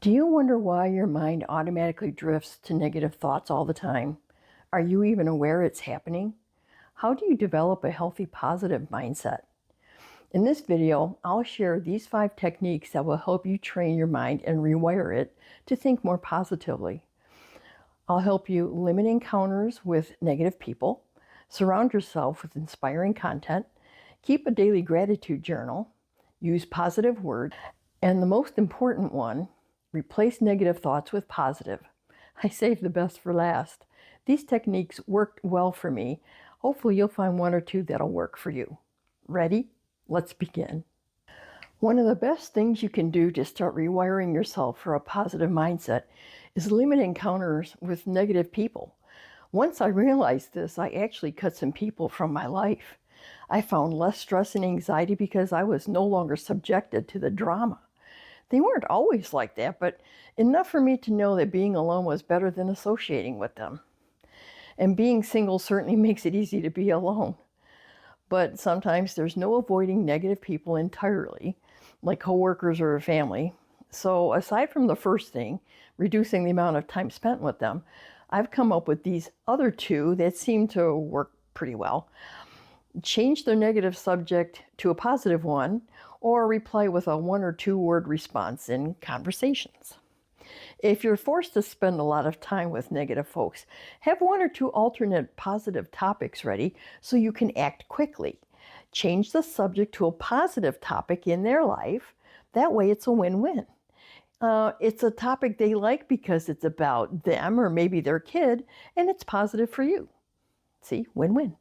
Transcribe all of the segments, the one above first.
Do you wonder why your mind automatically drifts to negative thoughts all the time? Are you even aware it's happening? How do you develop a healthy, positive mindset? In this video, I'll share these 5 techniques that will help you train your mind and rewire it to think more positively. I'll help you limit encounters with negative people, surround yourself with inspiring content, keep a daily gratitude journal, use positive words, and the most important one, replace negative thoughts with positive. I saved the best for last. These techniques worked well for me. Hopefully you'll find one or two that'll work for you. Ready? Let's begin. One of the best things you can do to start rewiring yourself for a positive mindset is limit encounters with negative people. Once I realized this, I actually cut some people from my life. I found less stress and anxiety because I was no longer subjected to the drama. They weren't always like that, but enough for me to know that being alone was better than associating with them. And being single certainly makes it easy to be alone. But sometimes there's no avoiding negative people entirely, like coworkers or family. So aside from the first thing, reducing the amount of time spent with them, I've come up with these other 2 that seem to work pretty well. Change the negative subject to a positive one, or reply with a 1 or 2 word response in conversations. If you're forced to spend a lot of time with negative folks, have 1 or 2 alternate positive topics ready so you can act quickly. Change the subject to a positive topic in their life. That way it's a win-win. It's a topic they like because it's about them or maybe their kid, and it's positive for you. See, win-win.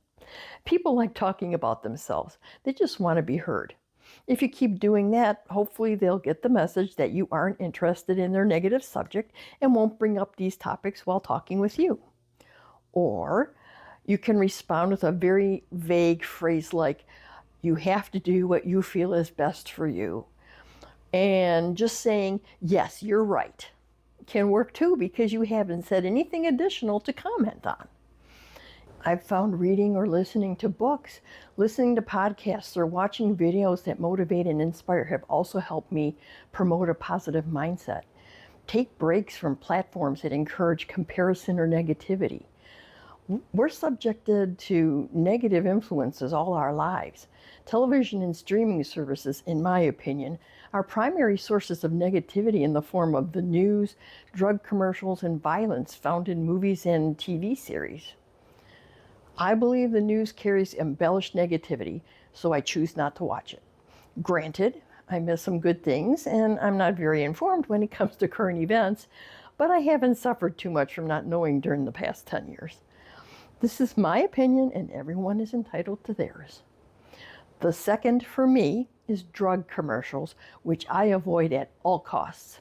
People like talking about themselves. They just want to be heard. If you keep doing that, hopefully they'll get the message that you aren't interested in their negative subject and won't bring up these topics while talking with you. Or you can respond with a very vague phrase like, you have to do what you feel is best for you. And just saying, yes, you're right, can work too because you haven't said anything additional to comment on. I've found reading or listening to books, listening to podcasts, or watching videos that motivate and inspire have also helped me promote a positive mindset. Take breaks from platforms that encourage comparison or negativity. We're subjected to negative influences all our lives. Television and streaming services, in my opinion, are primary sources of negativity in the form of the news, drug commercials, and violence found in movies and TV series. I believe the news carries embellished negativity, so I choose not to watch it. Granted, I miss some good things, and I'm not very informed when it comes to current events, but I haven't suffered too much from not knowing during the past 10 years. This is my opinion, and everyone is entitled to theirs. The second for me is drug commercials, which I avoid at all costs.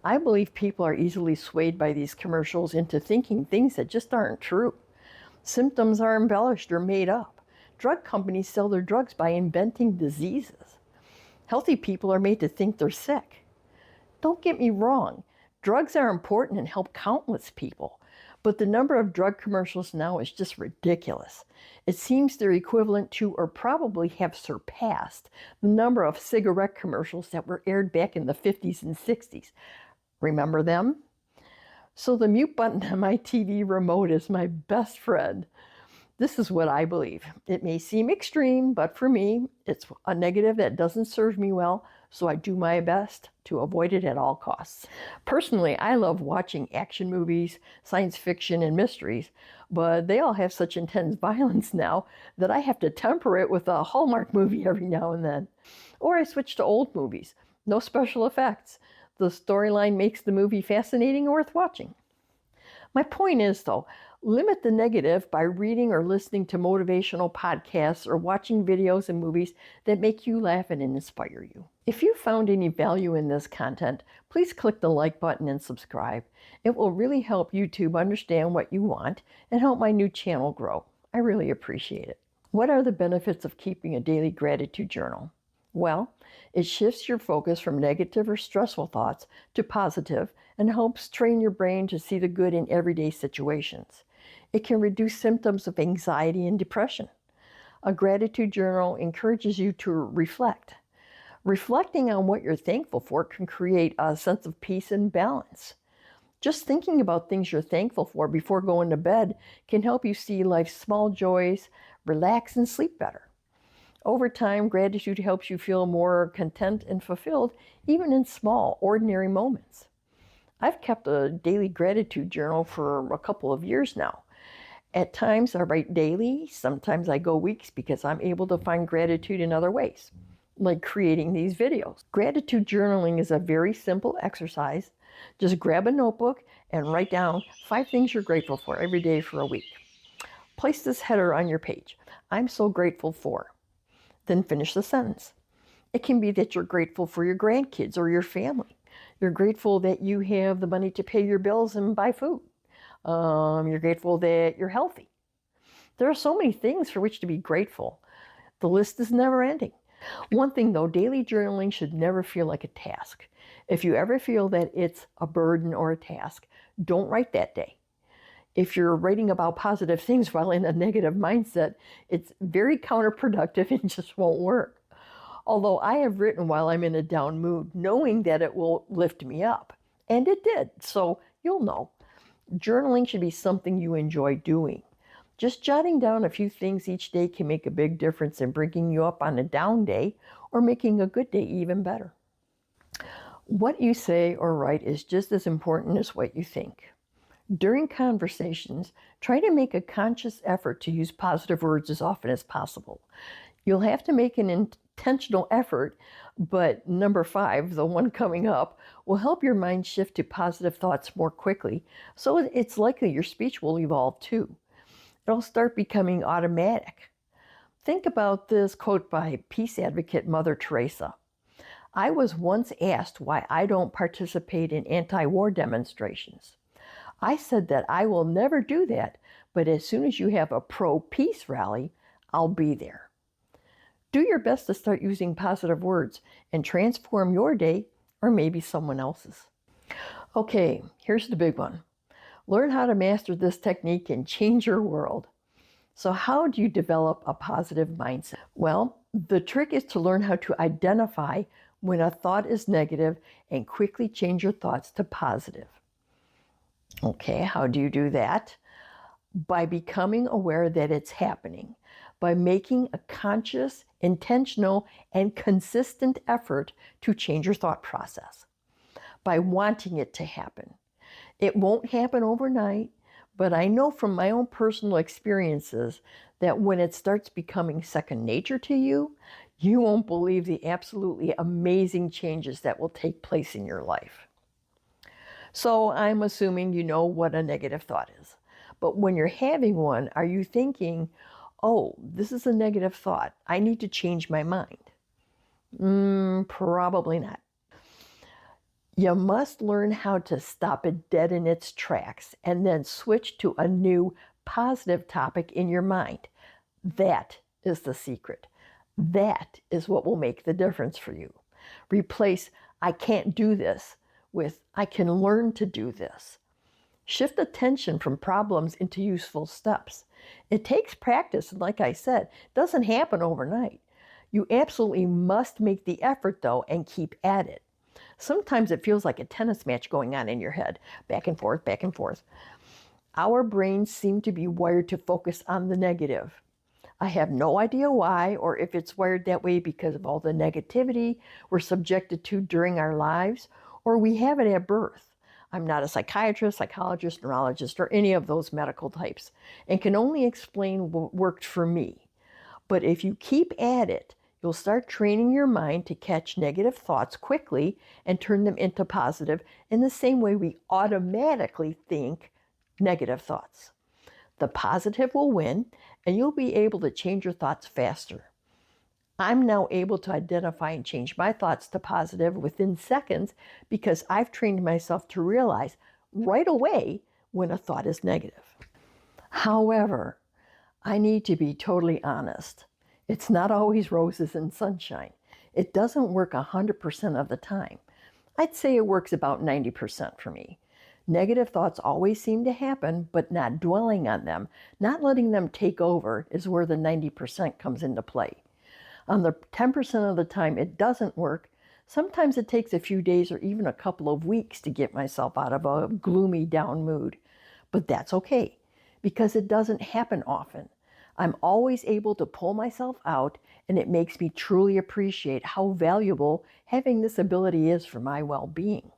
I believe people are easily swayed by these commercials into thinking things that just aren't true. Symptoms are embellished or made up. Drug companies sell their drugs by inventing diseases. Healthy people are made to think they're sick. Don't get me wrong, drugs are important and help countless people, but the number of drug commercials now is just ridiculous. It seems they're equivalent to, or probably have surpassed, the number of cigarette commercials that were aired back in the 50s and 60s. Remember them? So the mute button on my TV remote is my best friend. This is what I believe. It may seem extreme, but for me, it's a negative that doesn't serve me well, so I do my best to avoid it at all costs. Personally, I love watching action movies, science fiction, and mysteries, but they all have such intense violence now that I have to temper it with a Hallmark movie every now and then. Or I switch to old movies. No special effects. The storyline makes the movie fascinating and worth watching. My point is, though, limit the negative by reading or listening to motivational podcasts or watching videos and movies that make you laugh and inspire you. If you found any value in this content, please click the like button and subscribe. It will really help YouTube understand what you want and help my new channel grow. I really appreciate it. What are the benefits of keeping a daily gratitude journal? Well, it shifts your focus from negative or stressful thoughts to positive and helps train your brain to see the good in everyday situations. It can reduce symptoms of anxiety and depression. A gratitude journal encourages you to reflect. Reflecting on what you're thankful for can create a sense of peace and balance. Just thinking about things you're thankful for before going to bed can help you see life's small joys, relax, and sleep better. Over time, gratitude helps you feel more content and fulfilled, even in small, ordinary moments. I've kept a daily gratitude journal for a couple of years now. At times I write daily, sometimes I go weeks because I'm able to find gratitude in other ways, like creating these videos. Gratitude journaling is a very simple exercise. Just grab a notebook and write down 5 things you're grateful for every day for a week. Place this header on your page. I'm so grateful for. Then finish the sentence. It can be that you're grateful for your grandkids or your family. You're grateful that you have the money to pay your bills and buy food. You're grateful that you're healthy. There are so many things for which to be grateful. The list is never ending. One thing though, daily journaling should never feel like a task. If you ever feel that it's a burden or a task, don't write that day. If you're writing about positive things while in a negative mindset, it's very counterproductive and just won't work. Although I have written while I'm in a down mood, knowing that it will lift me up. And it did, so you'll know. Journaling should be something you enjoy doing. Just jotting down a few things each day can make a big difference in bringing you up on a down day or making a good day even better. What you say or write is just as important as what you think. During conversations, try to make a conscious effort to use positive words as often as possible. You'll have to make an intentional effort, but number 5, the one coming up, will help your mind shift to positive thoughts more quickly, so it's likely your speech will evolve too. It'll start becoming automatic. Think about this quote by peace advocate Mother Teresa. I was once asked why I don't participate in anti-war demonstrations. I said that I will never do that, but as soon as you have a pro-peace rally, I'll be there. Do your best to start using positive words and transform your day or maybe someone else's. Okay, here's the big one. Learn how to master this technique and change your world. So how do you develop a positive mindset? Well, the trick is to learn how to identify when a thought is negative and quickly change your thoughts to positive. Okay, how do you do that? By becoming aware that it's happening, by making a conscious, intentional, and consistent effort to change your thought process, by wanting it to happen. It won't happen overnight, but I know from my own personal experiences that when it starts becoming second nature to you, you won't believe the absolutely amazing changes that will take place in your life. So I'm assuming you know what a negative thought is. But when you're having one, are you thinking, oh, this is a negative thought, I need to change my mind? Probably not. You must learn how to stop it dead in its tracks and then switch to a new positive topic in your mind. That is the secret. That is what will make the difference for you. Replace I can't do this with I can learn to do this. Shift attention from problems into useful steps. It takes practice, and like I said, it doesn't happen overnight. You absolutely must make the effort though and keep at it. Sometimes it feels like a tennis match going on in your head, back and forth, back and forth. Our brains seem to be wired to focus on the negative. I have no idea why, or if it's wired that way because of all the negativity we're subjected to during our lives, or we have it at birth. I'm not a psychiatrist, psychologist, neurologist, or any of those medical types, and can only explain what worked for me. But if you keep at it, you'll start training your mind to catch negative thoughts quickly and turn them into positive in the same way we automatically think negative thoughts. The positive will win, and you'll be able to change your thoughts faster. I'm now able to identify and change my thoughts to positive within seconds because I've trained myself to realize right away when a thought is negative. However, I need to be totally honest. It's not always roses and sunshine. It doesn't work 100% of the time. I'd say it works about 90% for me. Negative thoughts always seem to happen, but not dwelling on them, not letting them take over, is where the 90% comes into play. On the 10% of the time it doesn't work, sometimes it takes a few days or even a couple of weeks to get myself out of a gloomy down mood. But that's okay, because it doesn't happen often. I'm always able to pull myself out, and it makes me truly appreciate how valuable having this ability is for my well-being.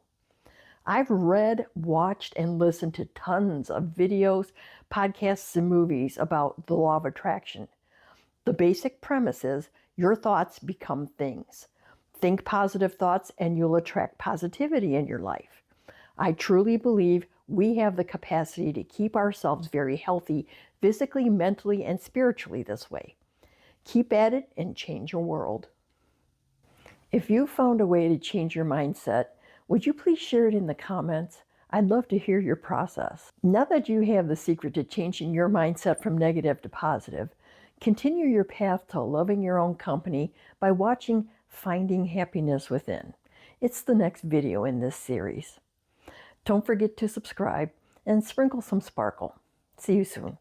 I've read, watched, and listened to tons of videos, podcasts, and movies about the law of attraction. The basic premise is your thoughts become things. Think positive thoughts and you'll attract positivity in your life. I truly believe we have the capacity to keep ourselves very healthy physically, mentally, and spiritually this way. Keep at it and change your world. If you found a way to change your mindset, would you please share it in the comments? I'd love to hear your process. Now that you have the secret to changing your mindset from negative to positive, continue your path to loving your own company by watching Finding Happiness Within. It's the next video in this series. Don't forget to subscribe and sprinkle some sparkle. See you soon.